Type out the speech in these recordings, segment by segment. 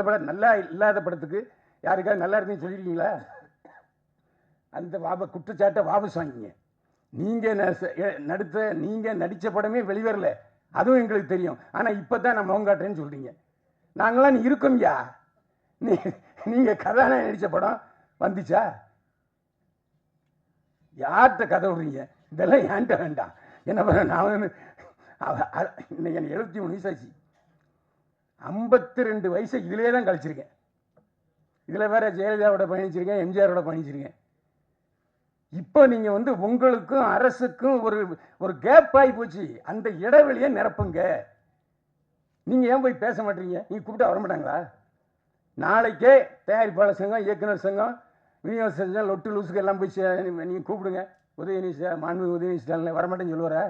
படம் நல்லா இல்லாத படத்துக்கு யாருக்காவது நல்லா இருக்குன்னு சொல்லியிருக்கீங்களா? அந்த குற்றச்சாட்டை வாபஸ் வாங்கிங்க. நீங்கள் நடித்த படமே வெளிவரல, அதுவும் எங்களுக்கு தெரியும். ஆனால் இப்போ தான் நான் முகம் காட்டுறேன்னு சொல்கிறீங்க. நாங்களாம் இருக்கோம்யா. நீங்கள் கதாநாயகன் நடித்த படம் வந்துச்சா? யார்கிட்ட கதை விடுறீங்க? இதெல்லாம் ஏன்ட்ட வேண்டாம். என்ன பண்ண, நான் இன்னைக்கு எனக்கு 73 வயசாச்சு. 52 வயசை இதிலே தான் கழிச்சிருக்கேன். இதில் வேற ஜெயலலிதாவோட பயணிச்சிருக்கேன், எம்ஜிஆரோட பயணிச்சிருக்கேன். இப்போ நீங்கள் உங்களுக்கும் அரசுக்கும் ஒரு கேப் ஆகி போச்சு. அந்த இடைவெளியை நிரப்புங்க. நீங்கள் ஏன் போய் பேச மாட்டீங்க? நீங்கள் கூப்பிட்டா வர மாட்டாங்களா? நாளைக்கே தயாரிப்பாளர் சங்கம், இயக்குனர் சங்கம், விநியோக சங்கம், லொட்டு லூசுக்கு எல்லாம் போய் நீங்கள் கூப்பிடுங்க. உதயநிதி மாண்பு உதயநிதி ஸ்டாலின் வரமாட்டேன்னு சொல்லுவாரா?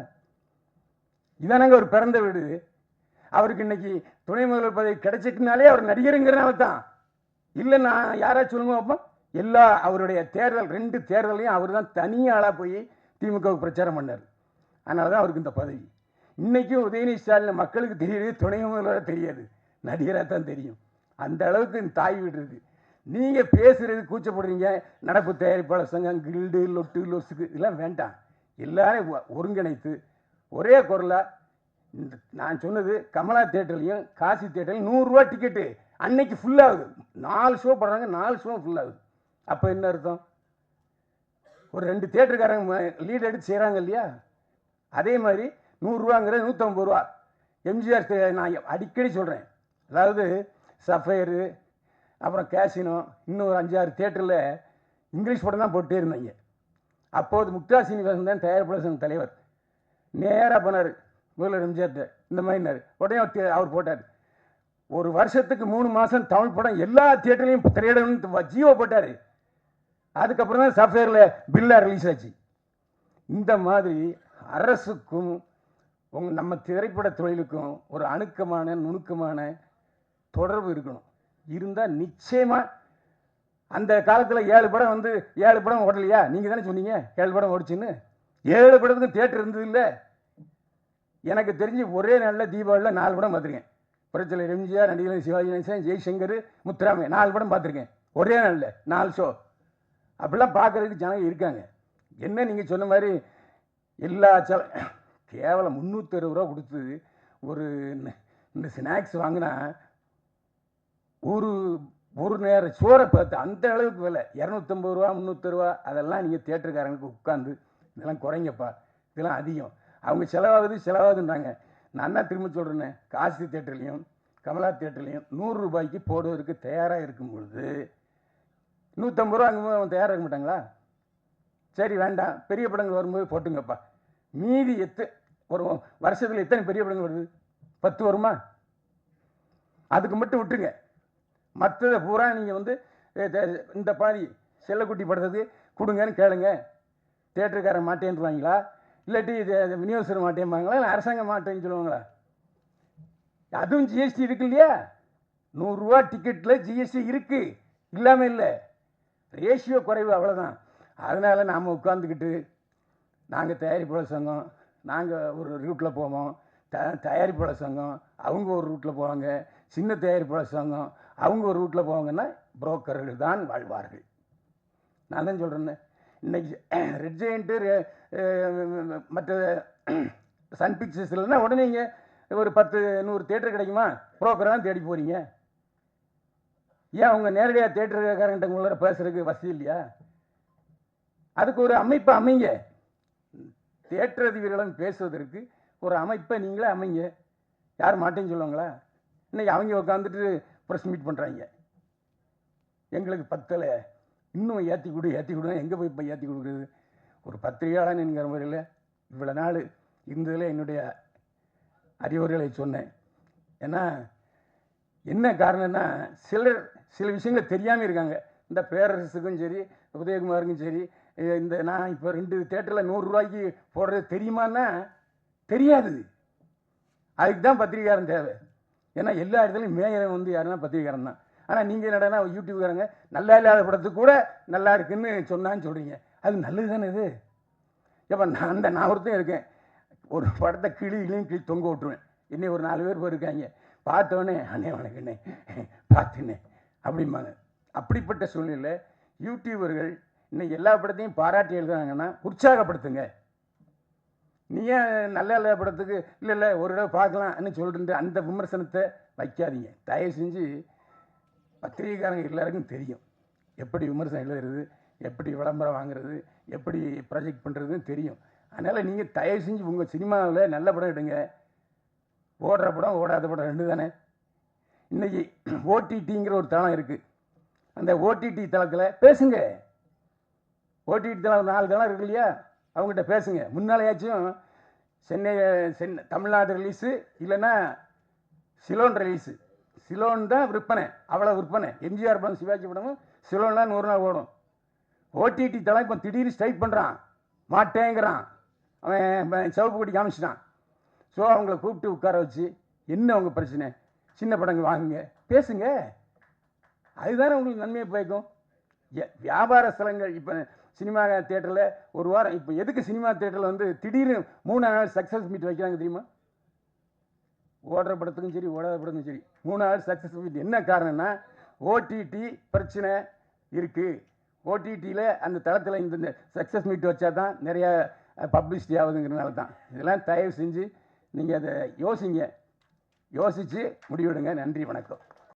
இதானாங்க ஒரு பிறந்த வீடு. அவருக்கு இன்னைக்கு துணை முதல்வர் பதவி கிடைச்சிட்டுனாலே அவர் நடிகருங்கிறனால தான். இல்லை நான் யாராச்சும் சொல்லுங்க பார்ப்போம். அவருடைய தேர்தல் 2 தேர்தலையும் அவர் தான் தனியாளாக போய் திமுகவுக்கு பிரச்சாரம் பண்ணார். அதனால தான் அவருக்கு இந்த பதவி. இன்னைக்கும் உதயநிதி ஸ்டாலின் மக்களுக்கு தெரியுது, துணை முதல்வராக தெரியாது, நடிகராக தான் தெரியும். அந்த அளவுக்கு தாய் வீடு இருக்கு. நீங்கள் பேசுறது கூச்சப்படுறீங்க. நடப்பு தயாரிப்பாளர் சங்கம், கில்டு, லொட்டு லொசுக்கு இதெல்லாம் வேண்டாம். எல்லாரும் ஒருங்கிணைத்து ஒரே குரலாக நான் சொன்னது, கமலா தேட்டர்லையும் காசி தேட்டர்லையும் 100 ரூபா டிக்கெட்டு அன்னைக்கு ஃபுல்லாகுது. 4 ஷோ போடுறாங்க, 4 ஷோ ஃபுல்லாகுது. அப்போ என்ன அர்த்தம்? ஒரு 2 தேட்டருக்காரங்க லீட் எடுத்து செய்கிறாங்க இல்லையா? அதே மாதிரி 100 ரூபாங்கிறது 150 ரூபா. எம்ஜிஆர் நான் அடிக்கடி சொல்கிறேன். அதாவது சஃபயரு, அப்புறம் கேசினோ, இன்னும் ஒரு 5-6 தேட்டரில் இங்கிலீஷ் படம் தான் போட்டே இருந்தாங்க. அப்போது முக்தா சீனிவாசன் தான் தயாரிப்பாளர் சங்க தலைவர். நேராக போனார் முதல்வர் எம்ஜிஆர்ட்ட, இந்த மாதிரினார். உடனே அவர் போட்டார். ஒரு வருஷத்துக்கு 3 மாதம் தமிழ் படம் எல்லா தியேட்டர்லையும் திரையிடணும்னு ஜியோ போட்டார். அதுக்கப்புறம் தான் சஃபேரில் பில்லாக ரிலீஸ் ஆச்சு. இந்த மாதிரி அரசுக்கும் நம்ம திரைப்பட தொழிலுக்கும் ஒரு அணுக்கமான நுணுக்கமான தொடர்பு இருக்கணும். இருந்தால் நிச்சயமாக அந்த காலத்தில் 7 படம் 7 படம் ஓடலையா? நீங்கள் தானே சொன்னீங்க 7 படம் ஓடிச்சுன்னு. 7 படத்துக்கும் தியேட்டர் இருந்தது இல்லை. எனக்கு தெரிஞ்சு ஒரே நாளில் தீபாவளியில் 4 படம் பார்த்துருக்கேன். புரட்சியாளர் எம்ஜிஆர், நடிகர் சிவாஜி கணேசன், ஜெய்சங்கர், முத்துராமே 4 படம் பார்த்துருக்கேன். ஒரே நாளில் 4 ஷோ. அப்படிலாம் பார்க்குறதுக்கு ஜனங்க இருக்காங்க. என்ன நீங்கள் சொன்ன மாதிரி எல்லா கேவலம் 360 ரூபா கொடுத்து ஒரு இந்த ஸ்நாக்ஸ் வாங்கினா ஒரு நேரம் சோறை பார்த்து அந்த அளவுக்கு விலை 250 ரூபா 300 ரூபா. அதெல்லாம் நீங்கள் தியேட்டருக்காரங்களுக்கு உட்காந்து இதெல்லாம் குறைங்கப்பா, இதெல்லாம் அதிகம், அவங்க செலவாகுதுன்றாங்க. நான் என்ன திரும்ப சொல்கிறேன்னு, காசி தேட்டர்லையும் கமலா தேட்டர்லையும் 100 ரூபாய்க்கு போடுவதற்கு தயாராக இருக்கும் பொழுது 150 ரூபா அங்கே அவங்க தயாராக இருக்க மாட்டாங்களா? சரி வேண்டாம், பெரிய படங்கள் வரும்போது போட்டுங்கப்பா. மீதி ஒரு வருஷத்தில் எத்தனை பெரிய படங்கள் வருது? 10 வருமா? அதுக்கு மட்டும் விட்டுங்க. மற்றதை பூரா நீங்கள் இந்த பாதி செல்லக்குட்டி படத்துக்கு கொடுங்கன்னு கேளுங்க. தேட்டருக்காரன் மாட்டேன்னுவாங்களா, இல்லாட்டி விநியோகஸ்தர் மாட்டேன்பாங்களா, இல்லை அரசாங்கம் மாட்டேன்னு சொல்லுவாங்களா? அதுவும் ஜிஎஸ்டி இருக்கு இல்லையா? 100 ரூபா டிக்கெட்டில் ஜிஎஸ்டி இருக்கு, இல்லாமல் இல்லை. ரேஷியோ குறைவு, அவ்வளோதான். அதனால் நாம் உட்காந்துக்கிட்டு நாங்கள் தயாரிப்பாளர் சங்கம், நாங்கள் ஒரு ரூட்டில் போவோம், தயாரிப்பாளர் சங்கம் அவங்க ஒரு ரூட்டில் போவாங்க, சின்ன தயாரிப்பாளர் சங்கம் அவங்க ஒரு ரூட்டில் போவாங்கன்னா புரோக்கர்கள் தான் வாழ்வார்கள். நான் தான் சொல்கிறேன்னு. இன்னைக்கு ரெட் ஜெயண்ட்டு மற்ற சன் பிக்சர்ஸ் இல்லைன்னா உடனே இங்கே ஒரு 10-100 தேட்டர் கிடைக்குமா? புரோக்கரை தான் தேடி போகிறீங்க. ஏன் அவங்க நேரடியாக தேட்டருக்காரங்கிட்ட உங்களோட பேசுறதுக்கு வசதி இல்லையா? அதுக்கு ஒரு அமைப்பை அமைங்க. தேட்டர் அதிபர்களும் பேசுவதற்கு ஒரு அமைப்பை நீங்களே அமைங்க. யார் மாட்டேன்னு சொல்லுவாங்களா? இன்னைக்கு அவங்க உட்காந்துட்டு ப்ரெஸ் மீட் பண்ணுறாங்க. எங்களுக்கு பத்தலை, இன்னும் ஏற்றி கொடுங்க. எங்கே போய் இப்போ ஏற்றி கொடுக்குறது? ஒரு பத்திரிகையாளன் என்கிற முறையில் இவ்வளோ நாள் இருந்ததில் என்னுடைய அறிவுரைகளை சொன்னேன். ஏன்னா என்ன காரணம்னா, சில விஷயங்கள் தெரியாமல் இருக்காங்க. இந்த பேரரசுக்கும் சரி, உதயகுமாருக்கும் சரி, நான் இப்போ 2 தேட்டரில் 100 ரூபாய்க்கு போடுறது தெரியுமான்னா தெரியாது. அதுக்கு தான் பத்திரிகைக்காரன் தேவை. ஏன்னா எல்லா இடத்துலையும் மேயர் யாருன்னா பத்திரிகைக்காரன் தான். ஆனால் நீங்கள் என்னடா யூடியூப்காரங்க நல்லா இல்லாத படத்துக்கு கூட நல்லா இருக்குன்னு சொன்னான்னு சொல்கிறீங்க. அது நல்லது தானே இது? எப்போ நான் ஒருத்தன் இருக்கேன், ஒரு படத்தை கிளி தொங்க விட்டுருவேன். இன்னும் ஒரு 4 பேர் போயிருக்காங்க. பார்த்தோன்னே அண்ணே வணக்கண்ணே பார்த்துண்ணே அப்படிம்பாங்க. அப்படிப்பட்ட சூழ்நிலை யூடியூபர்கள் இன்னைக்கு எல்லா படத்தையும் பாராட்டி எழுதுறாங்கன்னா உற்சாகப்படுத்துங்க. நீ ஏன் நல்ல நல்ல படத்துக்கு இல்லை ஒரு தடவை பார்க்கலாம்னு சொல்லிட்டு அந்த விமர்சனத்தை வைக்காதீங்க. தயவு செஞ்சு பத்திரிகைக்காரங்க எல்லாருக்கும் தெரியும் எப்படி விமர்சனம் எழுதுறது, எப்படி விளம்பரம் வாங்குறது, எப்படி ப்ராஜெக்ட் பண்ணுறதுன்னு தெரியும். அதனால் நீங்கள் தயவு செஞ்சு உங்கள் சினிமாவில் நல்ல படம் எடுங்க. ஓடுற படம் ஓடாத படம் ரெண்டு தானே. இன்றைக்கி ஓடிடிங்கிற ஒரு தளம் இருக்குது. அந்த ஓடிடி தளத்தில் பேசுங்க. ஓடிடி தளம் 4 தளம் இருக்கு இல்லையா, அவங்ககிட்ட பேசுங்க. முன்னாலேயாச்சும் சென்னை தமிழ்நாடு ரிலீஸு இல்லைன்னா சிலோன் ரிலீஸு. சிலோன் தான் விற்பனை, அவ்வளோ விற்பனை. எம்ஜிஆர் படம் சிவாஜி படமும் சிலோன்லாம் 100 நாள் ஓடும். ஓடிடி தளம் இப்போ திடீர்னு ஸ்ட்ரைக் பண்ணுறான், மாட்டேங்கிறான். அவன் சிவப்பு கொடி காமிச்சிட்டான். ஸோ அவங்கள கூப்பிட்டு உட்கார வச்சு என்ன அவங்க பிரச்சனை, சின்ன படங்கள் வாங்குங்க, பேசுங்க. அதுதானே உங்களுக்கு நன்மையை பயக்கும். வியாபார ஸ்தலங்கள் இப்போ சினிமா தியேட்டரில் ஒரு வாரம், இப்போ எதுக்கு சினிமா தியேட்டரில் வந்து திடீர்னு 3 நாள் சக்ஸஸ் மீட் வைக்கிறாங்க தெரியுமா? ஓடுற படத்துக்கும் சரி ஓடாத படத்துக்கும் சரி 3 நாள் சக்ஸஸ் மீட். என்ன காரணம்னா ஓடிடி பிரச்சனை இருக்குது. ஓடிடியில் அந்த தளத்தில் இந்த சக்ஸஸ் மீட் வச்சா தான் நிறையா பப்ளிசிட்டி ஆகுதுங்கிறனால தான். இதெல்லாம் தயவு செஞ்சு நீங்கள் அதை யோசிங்க, யோசித்து முடிவெடுங்க. நன்றி, வணக்கம்.